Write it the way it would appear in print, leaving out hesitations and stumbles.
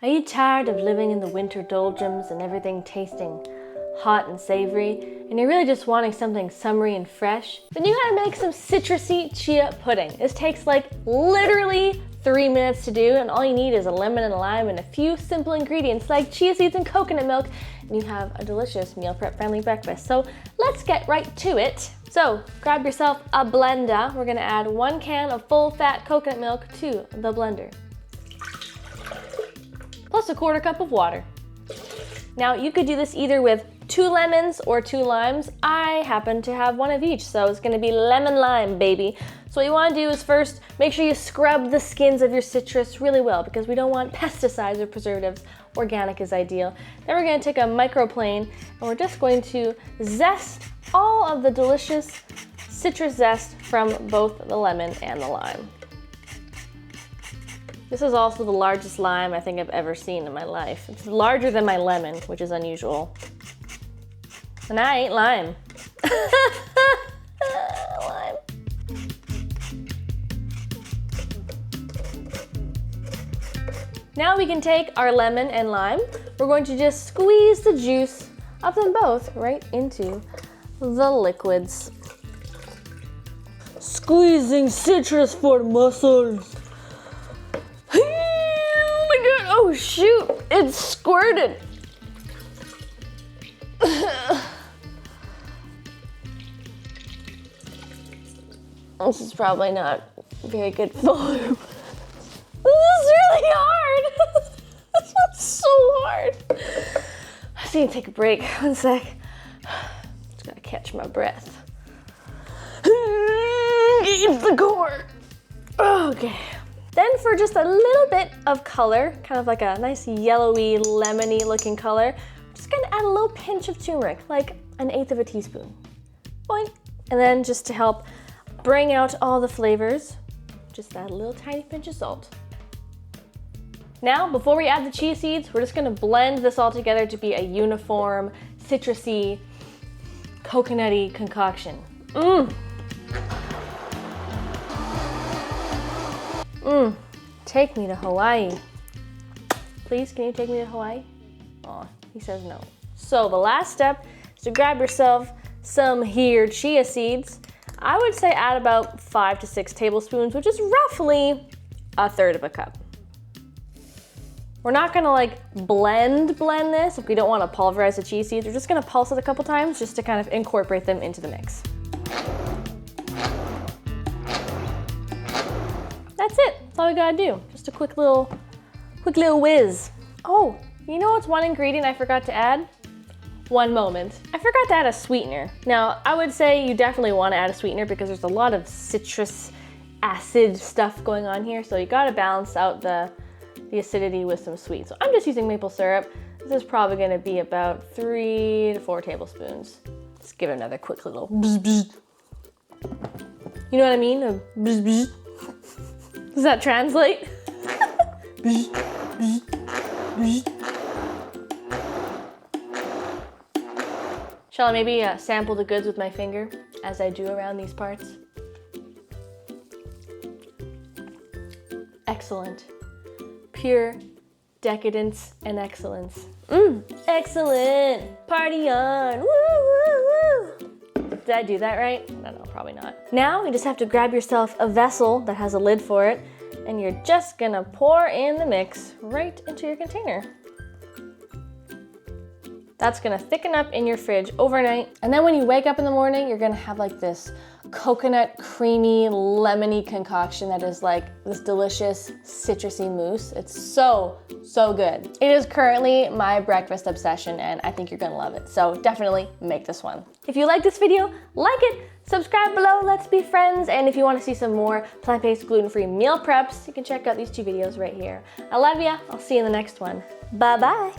Are you tired of living in the winter doldrums and everything tasting hot and savory, and you're really just wanting something summery and fresh? Then you gotta make some citrusy chia pudding. This takes like literally 3 minutes to do, and all you need is a lemon and a lime and a few simple ingredients like chia seeds and coconut milk, and you have a delicious meal prep friendly breakfast. So let's get right to it. So grab yourself a blender. We're gonna add 1 can of full fat coconut milk to the blender, plus 1/4 cup of water. Now you could do this either with 2 lemons or 2 limes. I happen to have 1 of each, so it's gonna be lemon lime, baby. So what you wanna do is first make sure you scrub the skins of your citrus really well, because we don't want pesticides or preservatives. Organic is ideal. Then we're gonna take a microplane and we're just going to zest all of the delicious citrus zest from both the lemon and the lime. This is also the largest lime I think I've ever seen in my life. It's larger than my lemon, which is unusual. And I ain't lime. Lime. Now we can take our lemon and lime. We're going to just squeeze the juice of them both right into the liquids. Squeezing citrus for muscles. Oh my god, oh shoot, it squirted. This is probably not very good form. This is really hard. This one's so hard. I just need to take a break. 1 sec. Just gotta catch my breath. It's the core. Okay. Then for just a little bit of color, kind of like a nice yellowy, lemony looking color, I'm just gonna add a little pinch of turmeric, like 1/8 of a teaspoon. Boing. And then just to help bring out all the flavors, just add a little tiny pinch of salt. Now, before we add the chia seeds, we're just gonna blend this all together to be a uniform, citrusy, coconutty concoction. Take me to Hawaii. Please, can you take me to Hawaii? Oh, he says no. So the last step is to grab yourself some here chia seeds. I would say add about 5 to 6 tablespoons, which is roughly 1/3 of a cup. We're not gonna like blend this if we don't wanna pulverize the chia seeds. We're just gonna pulse it a couple times just to kind of incorporate them into the mix. That's it, that's all we gotta do. Just a quick little whiz. Oh, you know what's one ingredient I forgot to add? One moment. I forgot to add a sweetener. Now, I would say you definitely wanna add a sweetener because there's a lot of citrus acid stuff going on here, so you gotta balance out the acidity with some sweet. So I'm just using maple syrup. This is probably gonna be about 3 to 4 tablespoons. Let's give it another quick little bzz bzz. You know what I mean? A bzz bzz. Does that translate? Bzz, bzz, bzz. Shall I maybe sample the goods with my finger as I do around these parts? Excellent. Pure decadence and excellence. Excellent. Party on. Woo, woo, woo. Did I do that right? I don't know, probably not. Now you just have to grab yourself a vessel that has a lid for it, and you're just gonna pour in the mix right into your container. That's gonna thicken up in your fridge overnight. And then when you wake up in the morning, you're gonna have like this coconut, creamy, lemony concoction that is like this delicious citrusy mousse. It's so, so good. It is currently my breakfast obsession, and I think you're gonna love it. So definitely make this one. If you like this video, like it, subscribe below, let's be friends. And if you wanna see some more plant-based, gluten-free meal preps, you can check out these 2 videos right here. I love ya, I'll see you in the next one. Bye-bye.